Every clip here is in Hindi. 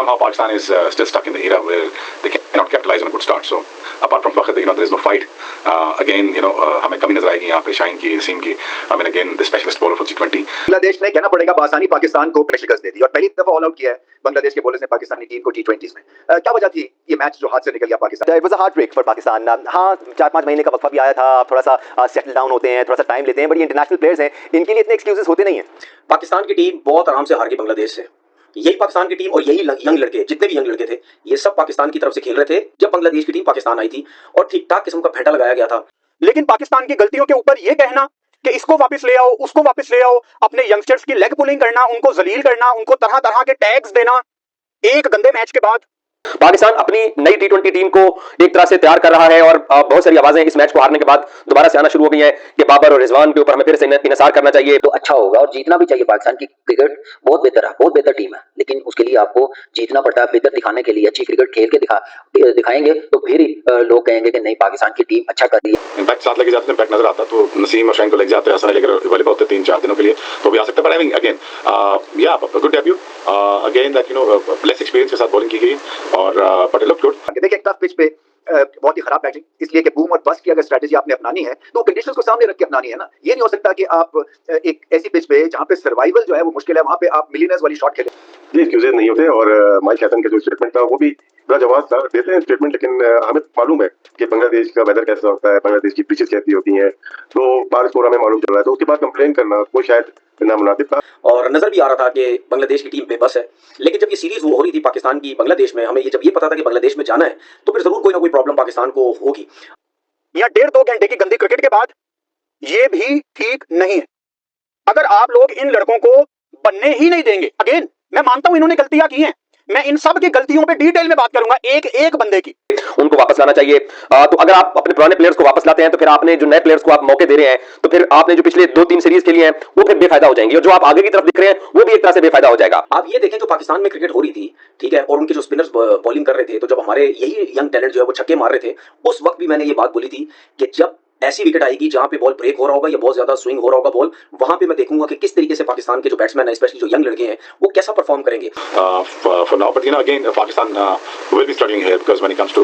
somehow Pakistan is still stuck in the era where they cannot capitalize on a good start. So apart from Fakhar, there is no fight. Again, हमें कमी नजर आएगी यहाँ पे शाहीन की, सीम की. I mean again, the specialist bowler for G20. Bangladesh ने कहना पड़ेगा बासानी पाकिस्तान को शिकस्त दे दी और पहली दफा ऑल आउट किया है बांग्लादेश के बॉलर्स ने पाकिस्तानी टीम को T20s में. क्या वजह थी ये मैच जो हाथ से निकल गया Pakistan? It was a heartbreak for Pakistan. हाँ, 4-5 महीने का वक्फा भी आया था, थोड़ा सा सेटल डाउन होते हैं, थोड़ा सा टाइम लेते हैं, बट ये इंटरनेशनल प्लेयर्स हैं, इनके लिए इतने एक्सक्यूजेस होते नहीं हैं. पाकिस्तान की टीम बहुत आराम से हार गई बांग्लादेश से. यही पाकिस्तान की टीम और यही यंग लड़के, जितने भी यंग लड़के थे, ये सब पाकिस्तान की तरफ से खेल रहे थे जब बांग्लादेश की टीम पाकिस्तान आई थी और ठीक ठाक किस्म का फेंटा लगाया गया था. लेकिन पाकिस्तान की गलतियों के ऊपर यह कहना कि इसको वापस ले आओ, उसको वापस ले आओ, अपने यंगस्टर्स की लेग पुलिंग करना, उनको जलील करना, उनको तरह तरह के टैग्स देना एक गंदे मैच के बाद. पाकिस्तान अपनी नई T20 टीम को एक तरह से तैयार कर रहा है और बहुत सारी आवाजें इस मैच को हारने के बाद दोबारा से आना शुरू हो गई हैं कि बाबर और रिजवान के ऊपर हमें फिर से इंतजार करना चाहिए. तो अच्छा होगा और जीतना भी चाहिए. पाकिस्तान की क्रिकेट बहुत बेहतर है, बहुत बेहतर टीम है, लेकिन उसके लिए आपको जीतना पड़ता है. बेहतर दिखाने के लिए अच्छी क्रिकेट खेल के दिखाएंगे तो फिर लोग कहेंगे कि नहीं, पाकिस्तान की टीम अच्छा कर रही है. इनफैक्ट साथ लेके जाते हैं, बैक नजर आता तो नसीम और शाहीन को लेके जाते हैं, आसान लेकर अवेलेबल होते 3-4 दिनों के लिए तो भी आ सकते हैं. But I mean again good debut again that less experience के साथ बॉलिंग की गई और बट इट लुक्ड गुड. देखिए टफ पिच पे बहुत ही खराब बैटिंग, इसलिए कि बूम और बस्ट की अगर स्ट्रेटजी आपने अपनानी है तो कंडीशंस को सामने रख के अपनानी है ना. ये नहीं हो सकता कि आप एक ऐसी पिच पे जहां पे सर्वाइवल जो है वो मुश्किल है, वहां पे आप मिलियनर्स वाली शॉट खेलें. जी, एक्सक्यूजेस नहीं होते. और माइक हैसन का जो स्टेटमेंट था वो भी बड़ा जवाब था. देते हैं स्टेटमेंट, लेकिन हमें मालूम है कि बांग्लादेश का वेदर कैसा होता है, बांग्लादेश की पिचेस कैसी होती हैं, तो बार स्कोर हमें मालूम चल रहा है. तो उसके बाद कंप्लेन करना वो शायद नामुनासिब था. और नजर भी आ रहा था कि बांग्लादेश की टीम बेबस है. लेकिन जब ये सीरीज हो रही थी पाकिस्तान की बांग्लादेश में, हमें जब ये पता था कि बांग्लादेश में जाना है तो फिर जरूर कोई ना कोई प्रॉब्लम पाकिस्तान को होगी. या 1.5-2 घंटे की गंदी क्रिकेट के बाद ये भी ठीक नहीं है. अगर आप लोग इन लड़कों को बनने ही नहीं देंगे, अगेन मैं मानता हूं इन्होंने गलतियां की हैं, मैं इन सब की गलतियों पे डिटेल में बात करूंगा, एक एक बंदे की. उनको वापस लाना चाहिए. तो अगर आप अपने पुराने प्लेयर्स को वापस लाते हैं तो फिर आपने जो नए प्लेयर्स को आप मौके दे रहे हैं तो फिर आपने जो पिछले 2-3 सीरीज खेली हैं वो फिर बेफायदा हो जाएंगी और जो आप आगे की तरफ दिख रहे हैं वो भी एक तरह से बेफायदा हो जाएगा. आप ये देखें जो पाकिस्तान में क्रिकेट हो रही थी, ठीक है, और उनके जो स्पिनर्स बॉलिंग कर रहे थे, तो जब हमारे यही यंग टैलेंट जो है वो छक्के मार रहे थे, उस वक्त भी मैंने ये बात बोली थी कि जब ऐसी विकेट आएगी जहां पे बॉल ब्रेक हो रहा होगा या बहुत ज्यादा स्विंग हो रहा होगा बॉल, वहां पे मैं देखूंगा कि किस तरीके से पाकिस्तान के जो बैट्समैन है, स्पेशली जो यंग लड़के हैं, वो कैसा परफॉर्म करेंगे. For now, but again, Pakistan will be struggling here because when it comes to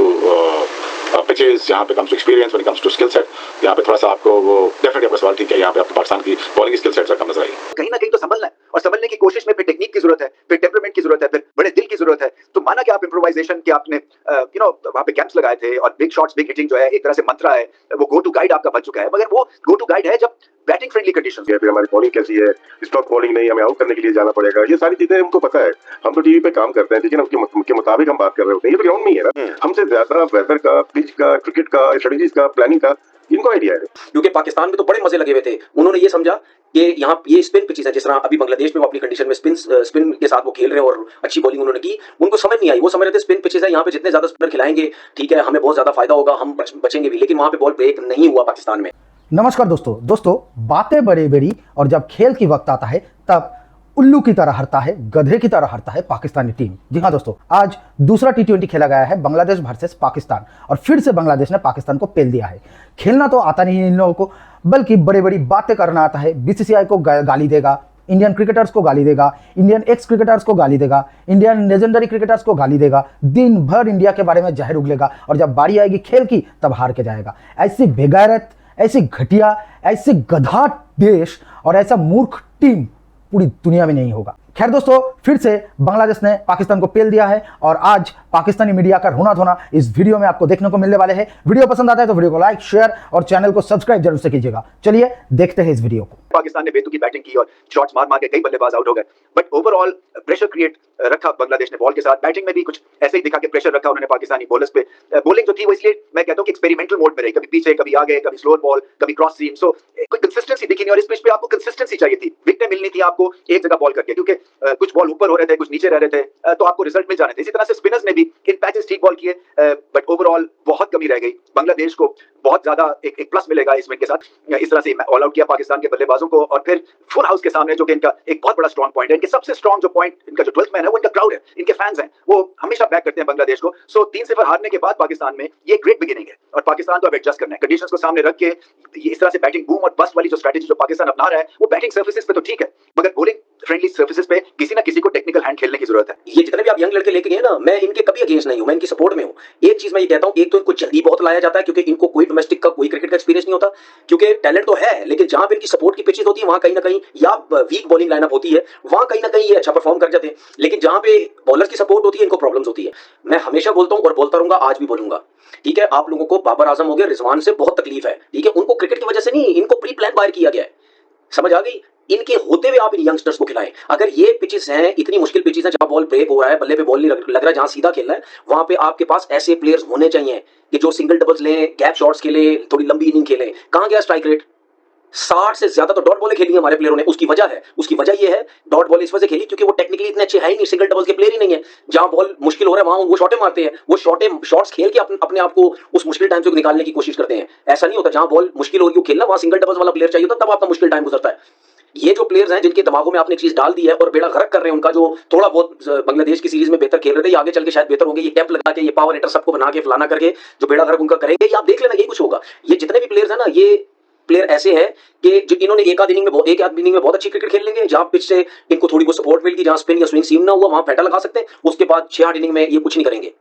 pitches, यहाँ पे comes to experience, when it comes to skill set, यहाँ पे थोड़ा सा आपको वो डेफिनेटली आपका सवाल ठीक है, यहाँ पे आपको पाकिस्तान की बॉलिंग स्किल सेट कम नजर आएगी. कहीं ना कहीं तो संभलना है और संभलने की कोशिश में फिर टेक्निक की जरूरत है, फिर टेम्परामेंट की जरूरत है, फिर बड़े दिल की जरूरत है. तो माना कि आप इम्प्रोवाइजेशन के आपने वहाँ पे कैंप्स लगाए थे और बिग शॉट्स बिग हिटिंग जो है एक तरह से मंत्रा है, वो गो टू गाइड आपका बन चुका है, मगर वो गो टू गाइड है जब बैटिंग फ्रेंडली कंडीशंस है. फिर हमारी बॉलिंग कैसी है, स्टॉक बॉलिंग नहीं, हमें आउट करने के लिए जाना पड़ेगा, ये सारी चीजें हमको पता है. हम तो टीवी पे काम करते हैं, लेकिन उसके मुताबिक हम बात कर रहे होते हैं. ये तो ग्राउंड में ही है ना. हमसे ज्यादा वेदर का, पिच का, क्रिकेट का, स्ट्रेटजीज का, प्लानिंग का इनको आइडिया है. क्योंकि पाकिस्तान में तो बड़े मजे लगे हुए थे. उन्होंने ये समझा कि यहाँ ये स्पिन पिचेस है, जिस तरह अभी बांग्लादेश में वो अपनी कंडीशन में स्पिन के साथ वो खेल रहे हैं और अच्छी बॉलिंग उन्होंने की. उनको समझ नहीं आई, वो समझ रहे थे स्पिन पिचेस है, यहाँ पे जितने ज्यादा स्पिनर खिलाएंगे ठीक है, हमें बहुत ज्यादा फायदा होगा, हम बचेंगे भी. लेकिन वहां पे बॉल ब्रेक नहीं हुआ पाकिस्तान में. नमस्कार दोस्तों, बातें बड़ी बड़ी और जब खेल की वक्त आता है तब उल्लू की तरह हरता है, गधे की तरह हरता है पाकिस्तानी टीम. जी हाँ दोस्तों, आज दूसरा T20 खेला गया है बांग्लादेश वर्सेस पाकिस्तान और फिर से बांग्लादेश ने पाकिस्तान को पेल दिया है. खेलना तो आता नहीं है इन लोगों को, बल्कि बड़ी बड़ी बातें करना आता है. BCCI को गाली देगा, इंडियन क्रिकेटर्स को गाली देगा, इंडियन एक्स क्रिकेटर्स को गाली देगा, इंडियन लेजेंडरी क्रिकेटर्स को गाली देगा, दिन भर इंडिया के बारे में जहर उगलेगा और जब बारी आएगी खेल की तब हार के जाएगा. ऐसी बेगैरत, ऐसी घटिया, ऐसी गधा देश और ऐसा मूर्ख टीम पूरी दुनिया में नहीं होगा. खैर दोस्तों, फिर से बांग्लादेश ने पाकिस्तान को पेल दिया है और आज पाकिस्तानी मीडिया का रोना धोना इस वीडियो में आपको देखने को मिलने वाले हैं. वीडियो पसंद आता है तो वीडियो को लाइक, शेयर और चैनल को सब्सक्राइब जरूर से कीजिएगा. चलिए देखते हैं इस वीडियो को. पाकिस्तान ने बेतुकी बैटिंग की और शॉट्स मार मार के कई बल्लेबाज आउट हो गए, बट ओवरऑल प्रेशर क्रिएट रखा बांग्लादेश ने बॉल के साथ. बैटिंग में भी कुछ ऐसे ही दिखा के प्रेशर रखा उन्होंने पाकिस्तानी बॉलर्स पे. बॉलिंग जो थी वो इसलिए मैं कहता हूं कि एक्सपेरिमेंटल मोड में रही, कभी पीछे कभी आगे, कभी स्लोअर बॉल, कभी क्रॉस सीम. सो कोई कंसिस्टेंसी दिखी नहीं और इस पिच पे आपको कंसिस्टेंसी चाहिए थी. विकेटें मिलनी थी आपको एक जगह बॉल करके, क्योंकि कुछ बॉल ऊपर हो रहे थे, कुछ नीचे रह रहे थे, तो आपको रिजल्ट मिल जाने थे. इसी तरह से स्पिनर्स ने भी इन पैचेस ठीक बॉल किए, बट ओवरऑल बहुत कमी रह गई. बांग्लादेश को बहुत ज्यादा एक प्लस मिलेगा इस विन के साथ. इस तरह से ऑल आउट किया पाकिस्तान के बल्लेबाजों को और फिर फुल हाउस के सामने, जो कि इनका एक बहुत बड़ा स्ट्रॉन्ग पॉइंट है. इनके सबसे स्ट्रॉन्ग जो पॉइंट, इनका जो 12th मैन है वो इनका क्राउड है, इनके फैंस हैं, वो हमेशा बैक करते हैं बांग्लादेश को. सो 3-0 हारने के बाद पाकिस्तान में ये ग्रेट बिगिनिंग है और पाकिस्तान को अब एडजस्ट करना है. कंडीशंस को सामने रख के इस तरह से बैटिंग बूम और बस्ट वाली जो स्ट्रेटजी जो पाकिस्तान अपना रहा है, वो बैटिंग सर्विसेज पे तो ठीक है, मगर बॉलिंग फ्रेंडली सर्फेसेस पे किसी ना किसी को टेक्निकल हैंड खेलने की जरूरत है। ये जितने भी आप यंग लड़के लेके गए ना, मैं इनके कभी अगेंस्ट नहीं हूं, मैं इनकी सपोर्ट में हूं। एक चीज मैं ये कहता हूं, एक तो इनको जल्दी बहुत लाया जाता है क्योंकि इनको कोई डोमेस्टिक का कोई क्रिकेट का एक्सपीरियंस नहीं होता, क्योंकि टैलेंट तो है लेकिन जहां पे इनकी सपोर्ट की पिचेस होती है वहां कहीं ना कहीं या वीक बॉलिंग लाइनअप होती है, वहां कहीं ना कहीं ये अच्छा परफॉर्म कर जाते हैं। लेकिन जहां पे बॉलर की सपोर्ट होती है इनको प्रॉब्लम्स होती है। मैं हमेशा बोलता हूं और बोलता रहूंगा, आज भी बोलूंगा, ठीक है। आप लोगों को बाबर आजम हो गया, रिजवान से बहुत तकलीफ है, ठीक है। उनको क्रिकेट की वजह से नहीं, इनको प्री प्लान बाहर किया गया है, समझ आ गई। इनके होते हुए आप इन यंगस्टर्स को खिलाएं। अगर ये पिचेस हैं, इतनी मुश्किल पिचेस हैं जहां बॉल ब्रेक हो रहा है, बल्ले पे बॉल नहीं लग रहा है, जहां सीधा खेलना है, वहां पे आपके पास ऐसे प्लेयर्स होने चाहिए कि जो सिंगल डबल्स लें, गैप शॉट्स खेले, थोड़ी लंबी इनिंग खेलें। कहां गया स्ट्राइक रेट? 60 से ज्यादा तो डॉट बॉलें खेली हमारे प्लेयरों ने। उसकी वजह ये है, डॉट बॉल इस वजह से खेली क्योंकि वो टेक्निकली इतने अच्छे है ही नहीं, सिंगल डबल्स के प्लेयर ही नहीं है। जहां बॉल मुश्किल हो रहा है वहां वो शॉटे मारते हैं, वो शॉट्स खेल के अपने आप को उस मुश्किल टाइम से निकालने की कोशिश करते हैं। ऐसा नहीं होता, जहां बॉल मुश्किल हो रही है खेलना, वहां सिंगल डबल्स वाला प्लेयर चाहिए होता, तब आपका मुश्किल टाइम गुजरता है। ये जो प्लेयर्स हैं जिनके दिमागों में आपने चीज डाल दी है और बेड़ा गर्क कर रहे हैं उनका, जो थोड़ा बहुत बांग्लादेश की सीरीज में बेहतर खेल रहे थे, ये आगे चल के शायद बेहतर होंगे। ये कैंप लगा के, ये पावर हिटर सबको बना के फलाना करके जो बेड़ा गर्क उनका करेंगे, ये आप देख लेना, यही कुछ होगा। ये जितने भी प्लेयर्स हैं ना, ये प्लेयर ऐसे हैं कि जो इन्होंने एक आध इनिंग में बहुत अच्छी क्रिकेट खेल लेंगे, जहां पिच से इनको थोड़ी बहुत सपोर्ट मिलेगी, जहां स्पिन या स्विंग सीम ना हुआ वहां फैटा लगा सकते हैं। उसके बाद 6-8 इनिंग में ये कुछ नहीं करेंगे।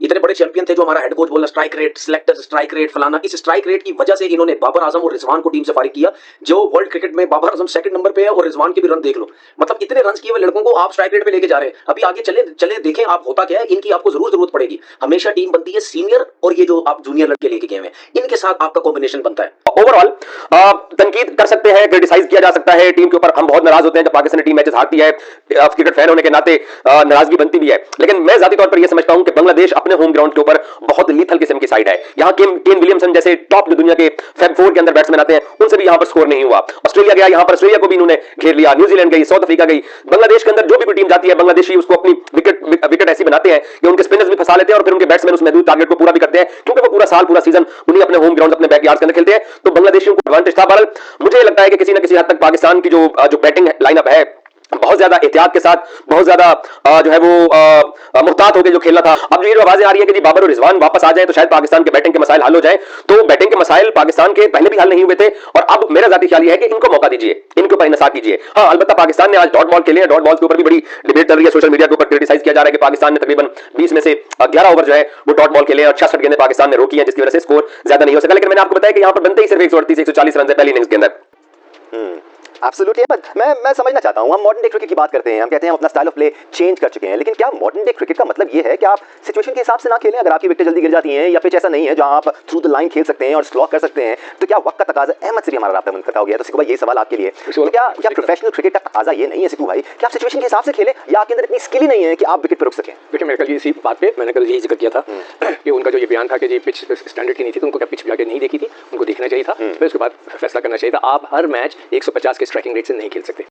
इतने बड़े चैंपियन थे जो हमारा हेड कोच बोला strike rate, selectors strike rate फलाना, इस स्ट्राइक रेट की वजह से इन्होंने बाबर आजम और रिजवान को टीम से फारिग किया। जो वर्ल्ड क्रिकेट में बाबर आजम सेकंड नंबर पे है और रिजवान के भी रन देख लो, मतलब इतने रन किए हुए लड़कों को आप स्ट्राइक रेट पे लेके जा रहे हैं। अभी आगे चले देखें आप होता क्या है। इनकी आपको जरूरत पड़ेगी। हमेशा टीम बनती है सीनियर और ये जो आप जूनियर लड़के लेके गए हैं, इनके साथ आपका कॉम्बिनेशन बनता है। ओवरऑल तनकीद कर सकते हैं, क्रिटिसाइज किया जा सकता है टीम के ऊपर। हम बहुत नाराज होते हैं जब पाकिस्तानी टीम मैचेस हारती है, क्रिकेट फैन होने के नाते नाराजगी बनती भी है। लेकिन मैं जाती तौर पर यह समझता हूं कि बांग्लादेश अपने होम ग्राउंड के ऊपर बहुत लीथल किस्म की साइड है। यहां केन विलियमसन जैसे टॉप जो दुनिया के फैब 4 के अंदर बैट्समैन आते हैं, उनसे भी यहां पर स्कोर नहीं हुआ। ऑस्ट्रेलिया गया, यहां पर ऑस्ट्रेलिया को भी इन्होंने घेर लिया, न्यूजीलैंड गई, साउथ अफ्रीका गई। बांग्लादेश के अंदर जो भी कोई टीम जाती है, बांग्लादेशी उसको अपनी विकेट ऐसी बनाते हैं कि उनके स्पिनर्स भी फंसा लेते हैं और फिर उनके बैट्समैन उस महदूद टारगेट को पूरा भी करते हैं, क्योंकि वो पूरा सीजन उन्हीं अपने होम ग्राउंड, अपने बैकयार्ड के अंदर खेलते हैं। तो बांग्लादेशियों को एडवांटेज था। बहरहाल मुझे लगता है कि किसी न किसी हद तक पाकिस्तान की जो बैटिंग लाइनअप है, बहुत ज्यादा एहतियात के साथ, बहुत ज्यादा जो है वो मुहतात होकर जो खेलना था। अब ये जो आवाजें आ रही है कि जी बाबर और रिजवान वापस आ जाए तो शायद पाकिस्तान के बैटिंग के मसाइल हल हो जाए, तो बैटिंग के मसाइल पाकिस्तान के पहले भी हल नहीं हुए थे और अब मेरा जाती ख्याल है कि इनको मौका दीजिए, इनके ऊपर इंसाफ कीजिए। हाँ, अलबत्ता पाकिस्तान ने आज डॉट बॉल खेले हैं, डॉट बॉल के ऊपर भी बड़ी डिबेट चल रही है, सोशल मीडिया के ऊपर क्रिटिसाइज किया जा रहा है कि पाकिस्तान ने तकरीबन 20 में से 11 ओवर जो है वो डॉट बॉल खेले और 66 गेंदें पाकिस्तान ने रोकी हैं, जिसकी वजह से स्कोर ज्यादा नहीं हो सका। लेकिन मैंने आपको बताया कि यहां पर बनते ही सिर्फ 138-140 रन है पहली इनिंग्स के अंदर। एब्सोल्युटली। मैं समझना चाहता हूं, हम मॉडर्न डे क्रिकेट की बात करते हैं, हम कहते हैं हम अपना स्टाइल ऑफ प्ले चेंज कर चुके हैं, लेकिन क्या मॉडर्न डे क्रिकेट का मतलब ये है कि आप सिचुएशन के हिसाब से ना खेलें? अगर आपकी विकेट जल्दी गिर जाती हैं या पिच ऐसा नहीं है जहां आप थ्रू द लाइन खेल सकते हैं और स्लॉक कर सकते हैं, तो क्या वक्त का तकाजा? अहमद से हमारा राब्ता मुनक़ता हो गया, तो सिकू भाई ये सवाल आपके लिए, तो क्या प्रोफेशनल क्रिकेट का तकाजा ये नहीं है सिकू भाई कि आप सिचुएशन के हिसाब से खेलें, या आपके अंदर इतनी स्किल ही नहीं है कि आप विकेट पर रुक सकें? देखिए, मेरे कल इसी बात पे मैंने कल यही जिक्र किया था कि उनका जो ये बयान था कि जी पिच स्टैंडर्ड की नहीं थी, तो उनको क्या पिच भी आगे नहीं देखी थी, उनको देखना चाहिए था, फिर उसके बाद फैसला करना चाहिए था। आप हर मैच 150 के स्ट्राइकिंग रेट से नहीं खेल सकते।